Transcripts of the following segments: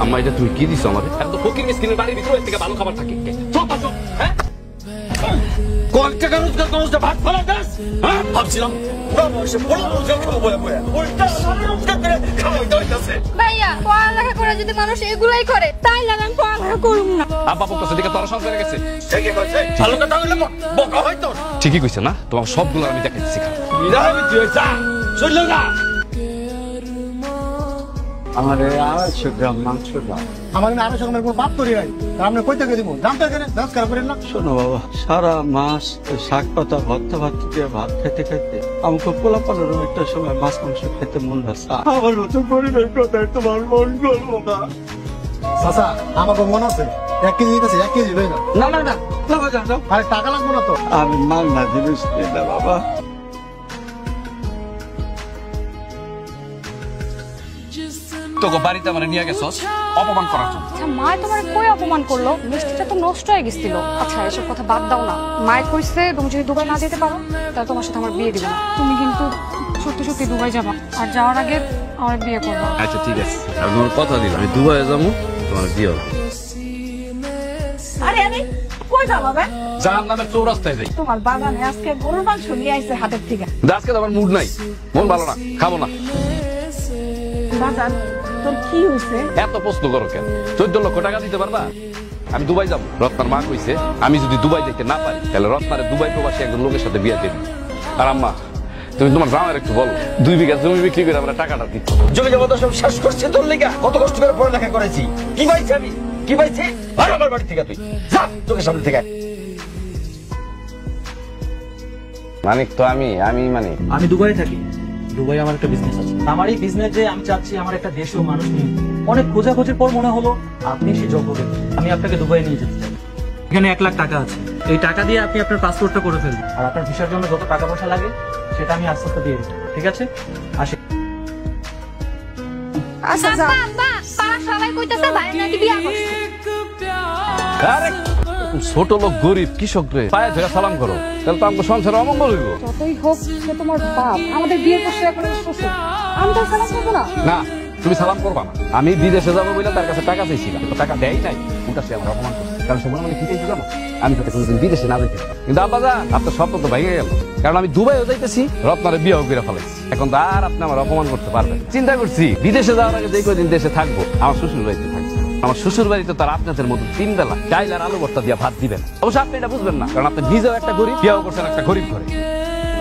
আম্মা এটা তুমি কি দিছো আমারে? এত ফকির মিসকিনের বাড়ির ভিতরে থেকে ভালো খাবার থাকে চল পাচো হ্যাঁ কোন টাকা রোজগার করছ ভাত ফলা দাস হ্যাঁ ভাবছিলাম বয়সে বড় রোজগার খাবো বয়া বয়া উল্টা আমার রোজগার করে খাওয়াইতে হইতাছে ভাইয়া পড়ালেখা করে যদি মানুষ এগুলাই করে তাই লাগাম পড়ালেখা করুম না আব্বা পক্ষে দিকে তোর সংসার হয়ে গেছে ঠিকই কইছে ভালো কথা হইলো বকা হইতো ঠিকই কইছে না তোমার সবগুলো আমি দেখাইছি খা বিদায় তুই যা চল যা আমার 250 গ্রাম মাংস দাও। আমার 250 গ্রামের কোনো পাপ করি নাই আপনি কই থেকে দিব দাম তো এখানে দাস করা করেন না। শোনো বাবা, সারা মাস শাক পাতা ভর্তা ভাত দিয়ে ভাত খেতে খেতে আমাকে পোলাপানের একটা সময় মাছ মাংস খেতে মন লাগছে। আমার মতো গরিবের কথায় তোমার মন করবো না। চাচা আমাকে মন আছে 1 কেজি নিতেছে 1 কেজি লই না। না না না বাবা যাও। আরে টাকা লাগবে না তো। আমি মাংনা জিনিস নিই না বাবা। তোকে বাড়িতে মানে নিয়ে গেছস অপমান করার জন্য। আচ্ছা মা তোমার কই অপমান করলো? মিষ্টিটা তো নষ্ট হয়ে গেছিল। আচ্ছা এসব কথা বাদ দাও না। মায়ের কইছে তুমি যদি দুবাই না যেতে পারো তাহলে তোমার সাথে আমার বিয়ে দিবে না। তুমি কিন্তু সত্যি সত্যি দুবাই যাবা আর যাওয়ার আগে আমার বিয়ে করবা। আচ্ছা ঠিক আছে আমি তোমার কথা দিলাম আমি দুবাই যাবো তোমার বিয়ে হবে। আরে আরে কই যাবা বে? যার নামে চৌরাস্তায় যাই। তোমার বাগানে আজকে গরুর মাংস নিয়ে আইছে হাটের থেকে। আজকে তো আমার মুড নাই, মন ভালো না, খাবো না। বাজান তোর কি হইছে? এত প্রশ্ন করো কেন? 14 লক্ষ টাকা দিতে পারবা? আমি দুবাই যাবো। রত্নার মা কইছে আমি যদি দুবাই যেতে না পারি তাহলে রত্নারে দুবাই প্রবাসী একজন লোকের সাথে বিয়ে দেবে। আর আম্মা তুমি তোমার গ্রামের একটু বলো 2 বিঘা জমি বিক্রি করে আমরা টাকাটা দিচ্ছি। জমি জমা তো সব শেষ করছে তোর লেগা কত কষ্ট করে পড়ালেখা করেছি কি পাইছি আমি কি পাইছি আর আমার বাড়ি থেকে তুই যা তোকে সামনে থেকে মানিক তো আমি মানে আমি দুবাই থাকি। দুবাই আমার একটা বিজনেস আছে। আমার এই বিজনেসে আমি চাচ্ছি আমার একটা দেশীয় মানুষ নিয়ে। অনেক খোঁজাখোঁজির পর মনে হলো আপনি সেই যোগ্য ব্যক্তি। আমি আপনাকে দুবাই নিয়ে যেতে চাই। এখানে 1 লাখ টাকা আছে। এই টাকা দিয়ে আপনি আপনার পাসপোর্টটা করে ফেলবেন। আর আপনার ভিসার জন্য যত টাকা পয়সা লাগে সেটা আমি আস্তে আস্তে দিয়ে দেবো। ঠিক আছে? আসি। আচ্ছা আব্বা পাড়া সবাই কইতাছে ভাই নাকি বিয়ে করছে। আরে ছোট লোক গরিব কৃষক রে পায়ে ধরে সালাম করো তাহলে তো আমাকে সংসারে অমঙ্গল হইব। যতই হোক সে তোমার বাপ, আমাদের বিয়ের পর সে এখন শ্বশুর। আমি তো সালাম করবো না। না তুমি সালাম করবা না। আমি বিদেশে যাবো বলে তার কাছে টাকা চাইছিলাম, টাকা দেয় নাই। ওটা সে আমার অপমান করছে কারণ সে মনে মনে কি চাইছিল না আমি তাকে কোনোদিন বিদেশে না যেতে। কিন্তু আব্বা যা আপনার স্বপ্ন তো ভেঙে গেল, কারণ আমি দুবাইও যাইতেছি রত্নারে বিয়েও করে ফেলাইছি। এখন তো আর আপনি আমার অপমান করতে পারবেন। চিন্তা করছি বিদেশে যাওয়ার আগে যে কয়দিন দেশে থাকবো আমার শ্বশুর বাড়িতে থাকবো। আমার শ্বশুর বাড়িতে তার আপনাদের মতো 3 বেলা চাইল আর আলু ভর্তা দিয়ে ভাত দিবেন। অবশ্য আপনি এটা বুঝবেন না কারণ আপনি নিজেও একটা গরিব, বিয়েও করছেন একটা গরিব ঘরে।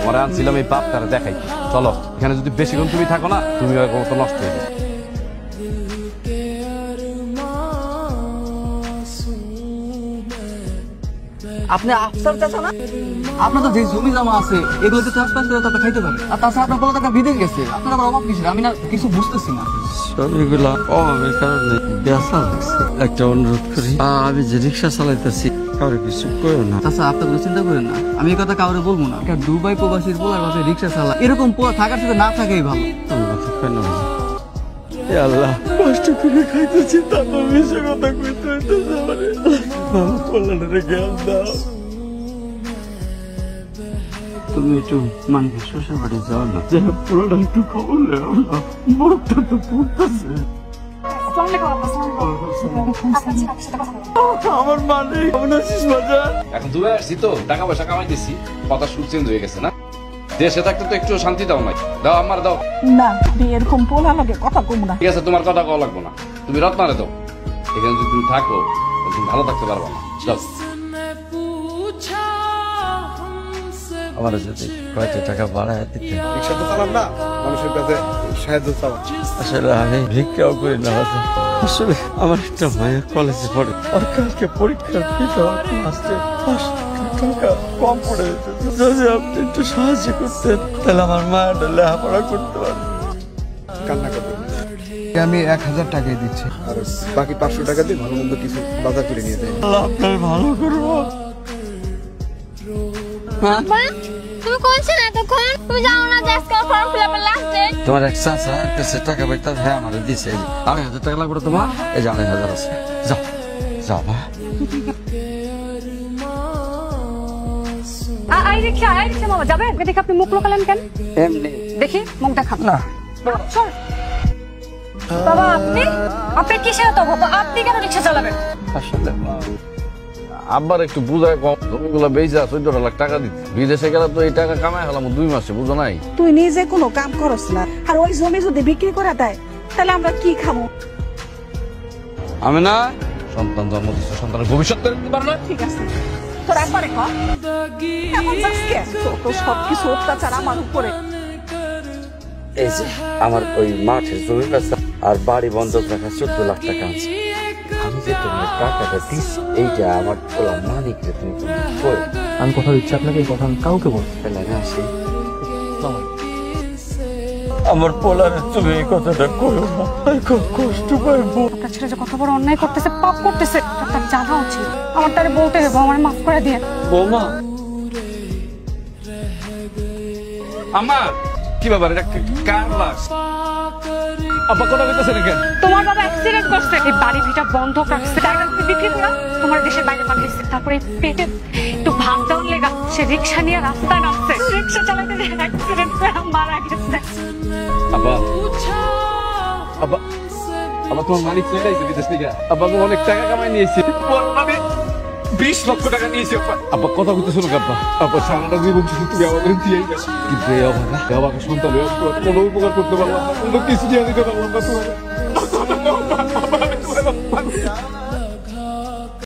আমার আনছিলাম এই বাপ তারা দেখাই চলো এখানে যদি বেশিক্ষণ তুমি থাকো না তুমি তো নষ্ট হয়ে যাবে। আপনি আফসার চাচা না? আপনার তো যে জমি জমা আছে এগুলোতে চাষবাস করে তাতে খাইতে পারে। আর তাছাড়া আপনার বলা টাকা বিদেশ গেছে, আপনার আবার অভাব কিসের? আমি না কিছু বুঝতেছি না। সবগুলা অভাবের কারণে বেচা লাগছে। একটা অনুরোধ করি, আমি যে রিক্সা চালাইতেছি কাউরে কিছু করো না। আচ্ছা আপনি কোনো চিন্তা করেন না, আমি এই কথা কাউরে বলবো না। একটা দুবাই প্রবাসীর পোলার কাছে রিক্সা চালা এরকম পোলা থাকার সাথে না থাকাই ভালো। তোমরা তো কেন এ আল্লাহ কষ্ট করে খাইতেছি তারপর মিশে কথা কইতে হইতেছে আমারে। বাবা পোলারে জ্ঞান দাও। তুমি একটু মানবে শ্বশুর বাড়ি যাও না, যে পোলাটা একটু খবর নেও না, মুখটা তো পুড়তেছে। আমার মানে কেমন আছিস বাজার? এখন দুবাই আসছি তো টাকা পয়সা কামাইতেছি, কথা সুর চেঞ্জ হয়ে গেছে না। দেশে থাকতে তো একটু শান্তি দাও নাই, দাও আমার দাও। না এরকম পোলা লাগে কথা কম না। ঠিক আছে তোমার কথা কওয়া লাগবো না, তুমি রত্নারে দাও। এখানে যদি তুমি থাকো তুমি ভালো থাকতে পারবা না। দাও। আমার যদি কয়েকটা টাকা বাড়ায় দিতে। রিকশা তো চালাম না, মানুষের কাছে সাহায্য চালাম। আসলে আমি ভিক্ষাও করি না। আসলে আমার একটা মায়ের কলেজে পড়ে, আর কালকে পরীক্ষার ফিটা আসতে 5 টাকা কম পড়ে যেত। যদি আপনি একটু সাহায্য করতেন তাহলে আমার মায়ের লেখাপড়া করতে পারবে। কান্না করবেন আমি 1000 টাকাই দিচ্ছি আর বাকি 500 টাকা দিয়ে ভালো মন্দ কিছু বাজার করে নিয়ে যাই। আপনার ভালো করবো। তুমি কোনছে না তখন তুমি যাও না যে আজকে ফর্ম ফিল আপের লাস্ট ডেট। তোমার এক চাচা কাছে টাকা পাইতে হ্যাঁ আমার দিছে 2,500 টাকা লাগবে তোমার। এই যে 2,500 আছে, যাও যাও মা। আই রিকশা মামা যাবে? দেখি আপনি মুখ লোকালেন কেন? এমনি দেখি মুখ দেখান না। চল বাবা আপনি আপনি কিসের এত ভত? আপনি কেন রিক্সা চালাবেন? আসলে আব্বার একটু বুঝায় কম, জমিগুলো বেচা 14 লাখ টাকা দিতে, বিদেশে গেলে তো এই টাকা কামাই হলাম 2 মাসে, বুঝো নাই? তুই নিজে কোনো কাম করস না, আর ওই জমি যদি বিক্রি করে দেয় তাহলে আমরা কি খাবো? আমি না সন্তান জন্ম দিচ্ছে, সন্তানের ভবিষ্যৎ করে দিতে পারো না। ঠিক আছে, তোর একবারে কর এমন চাষকে তো সবকিছু অত্যাচার আমার উপরে। এই যে আমার ওই মাঠের জমি বেচা আর বাড়ি বন্ধক রাখা 14 লাখ টাকা আছে। আমি যে তোমার টাকাটা দিস, এইটা আমার পোলা মালিক রে তুমি কই? আমি কথা দিচ্ছি আপনাকে, এই কথা আমি কাউকে বলবো পেলে না আসি। আমার পোলার তুমি এই কথাটা কইও না, আমি খুব কষ্ট পাইবো। আপনার ছেলে যে কত বড় অন্যায় করতেছে, পাপ করতেছে, তার জানা উচিত। আমার তারে বলতে হবে, আমার মাফ করে দিয়ে। বৌমা আম্মা কি ব্যাপার, এটা কার লাশ? আব্বা কথা বলতেছে না কেন? তোমার বাবা অ্যাক্সিডেন্ট করছে, এই বাড়ি ভিটা বন্ধক রাখছে, টাকা বিক্রি করে তোমার দেশের বাইরে পাঠিয়েছে। তারপরে এই পেটে একটু ভাত দেওয়ার লেগা সে রিক্সা নিয়ে রাস্তায় নামছে, রিক্সা চালাতে অ্যাক্সিডেন্ট করে মারা গেছে। আব্বা আব্বা আব্বা তোমার মালিক চলে যাইছে বিদেশ থেকে। আব্বা আমি অনেক টাকা কামাই নিয়েছি, মানে 20 লক্ষ টাকা নিয়েছি। আব্বা কথা বলতেছো না আব্বা? আব্বা সারাটা জীবন শুধু তুমি আমাদের দিয়ে গেছো, কিন্তু এই অভাগা সন্তান কোনো উপকার করতে পারলাম না, কোনো কিছু দিয়ে দিতে পারলাম না তোমার।